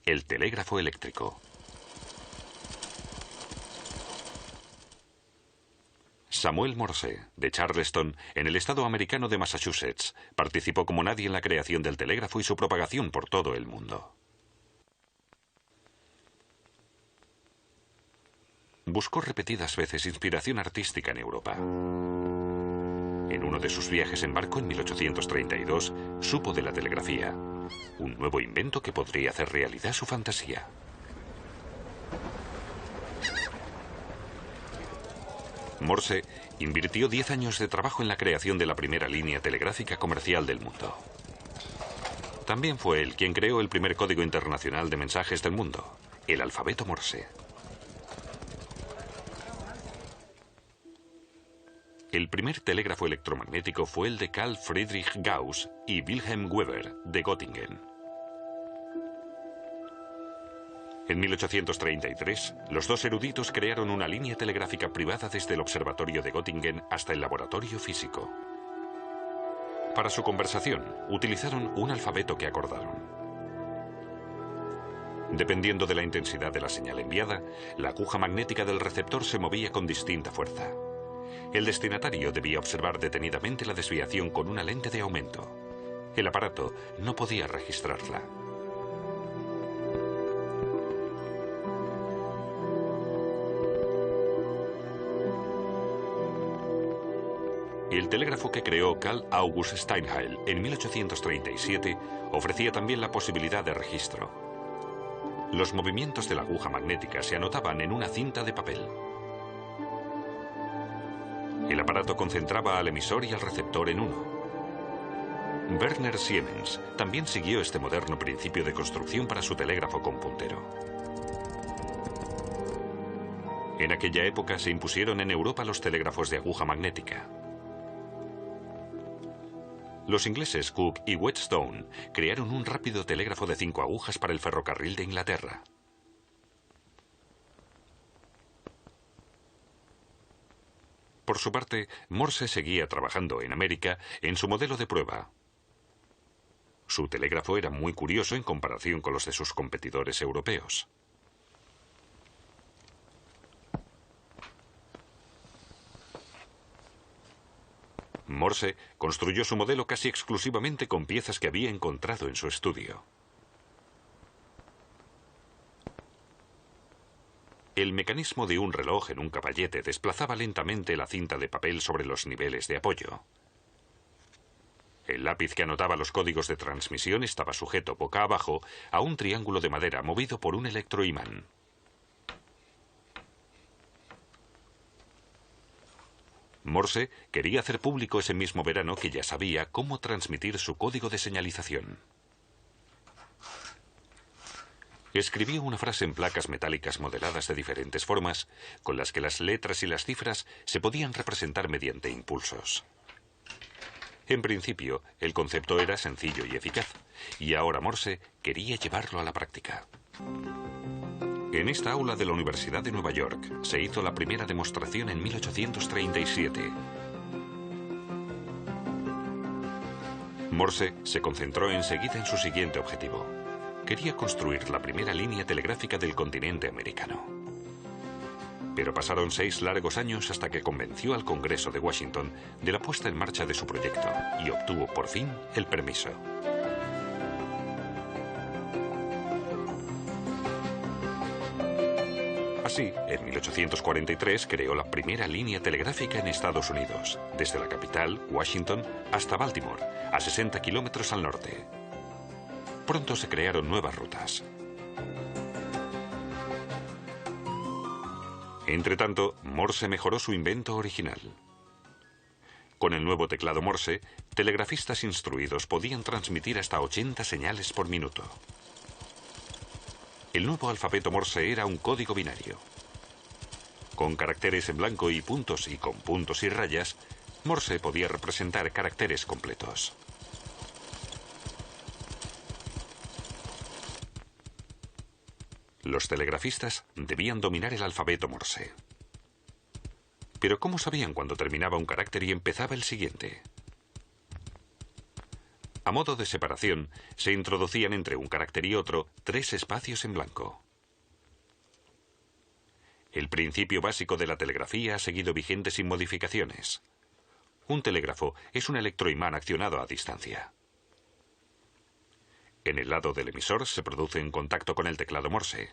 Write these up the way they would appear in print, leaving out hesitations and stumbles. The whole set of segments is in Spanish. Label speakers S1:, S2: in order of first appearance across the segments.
S1: el telégrafo eléctrico. Samuel Morse, de Charleston, en el estado americano de Massachusetts, participó como nadie en la creación del telégrafo y su propagación por todo el mundo. Buscó repetidas veces inspiración artística en Europa. En uno de sus viajes en barco en 1832, supo de la telegrafía, un nuevo invento que podría hacer realidad su fantasía. Morse invirtió 10 años de trabajo en la creación de la primera línea telegráfica comercial del mundo. También fue él quien creó el primer código internacional de mensajes del mundo, el alfabeto Morse. El primer telégrafo electromagnético fue el de Carl Friedrich Gauss y Wilhelm Weber, de Göttingen. En 1833, los dos eruditos crearon una línea telegráfica privada desde el observatorio de Göttingen hasta el laboratorio físico. Para su conversación, utilizaron un alfabeto que acordaron. Dependiendo de la intensidad de la señal enviada, la aguja magnética del receptor se movía con distinta fuerza. El destinatario debía observar detenidamente la desviación con una lente de aumento. El aparato no podía registrarla. El telégrafo que creó Carl August Steinheil en 1837 ofrecía también la posibilidad de registro. Los movimientos de la aguja magnética se anotaban en una cinta de papel. El aparato concentraba al emisor y al receptor en uno. Werner Siemens también siguió este moderno principio de construcción para su telégrafo con puntero. En aquella época se impusieron en Europa los telégrafos de aguja magnética. Los ingleses Cook y Whetstone crearon un rápido telégrafo de 5 agujas para el ferrocarril de Inglaterra. Por su parte, Morse seguía trabajando en América en su modelo de prueba. Su telégrafo era muy curioso en comparación con los de sus competidores europeos. Morse construyó su modelo casi exclusivamente con piezas que había encontrado en su estudio. El mecanismo de un reloj en un caballete desplazaba lentamente la cinta de papel sobre los niveles de apoyo. El lápiz que anotaba los códigos de transmisión estaba sujeto boca abajo a un triángulo de madera movido por un electroimán. Morse quería hacer público ese mismo verano que ya sabía cómo transmitir su código de señalización. Escribió una frase en placas metálicas modeladas de diferentes formas, con las que las letras y las cifras se podían representar mediante impulsos. En principio, el concepto era sencillo y eficaz, y ahora Morse quería llevarlo a la práctica. En esta aula de la Universidad de Nueva York se hizo la primera demostración en 1837. Morse se concentró enseguida en su siguiente objetivo. Quería construir la primera línea telegráfica del continente americano. Pero pasaron 6 largos años hasta que convenció al Congreso de Washington de la puesta en marcha de su proyecto y obtuvo por fin el permiso. Así, en 1843 creó la primera línea telegráfica en Estados Unidos, desde la capital, Washington, hasta Baltimore, a 60 kilómetros al norte. Pronto se crearon nuevas rutas. Entretanto, Morse mejoró su invento original. Con el nuevo teclado Morse, telegrafistas instruidos podían transmitir hasta 80 señales por minuto. El nuevo alfabeto Morse era un código binario. Con caracteres en blanco y con puntos y rayas, Morse podía representar caracteres completos. Los telegrafistas debían dominar el alfabeto Morse. Pero ¿cómo sabían cuándo terminaba un carácter y empezaba el siguiente? A modo de separación, se introducían entre un carácter y otro 3 espacios en blanco. El principio básico de la telegrafía ha seguido vigente sin modificaciones. Un telégrafo es un electroimán accionado a distancia. En el lado del emisor se produce un contacto con el teclado Morse.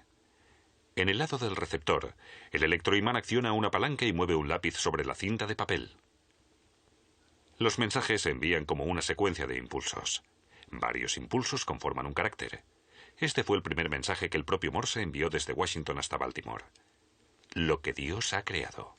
S1: En el lado del receptor, el electroimán acciona una palanca y mueve un lápiz sobre la cinta de papel. Los mensajes se envían como una secuencia de impulsos. Varios impulsos conforman un carácter. Este fue el primer mensaje que el propio Morse envió desde Washington hasta Baltimore. Lo que Dios ha creado.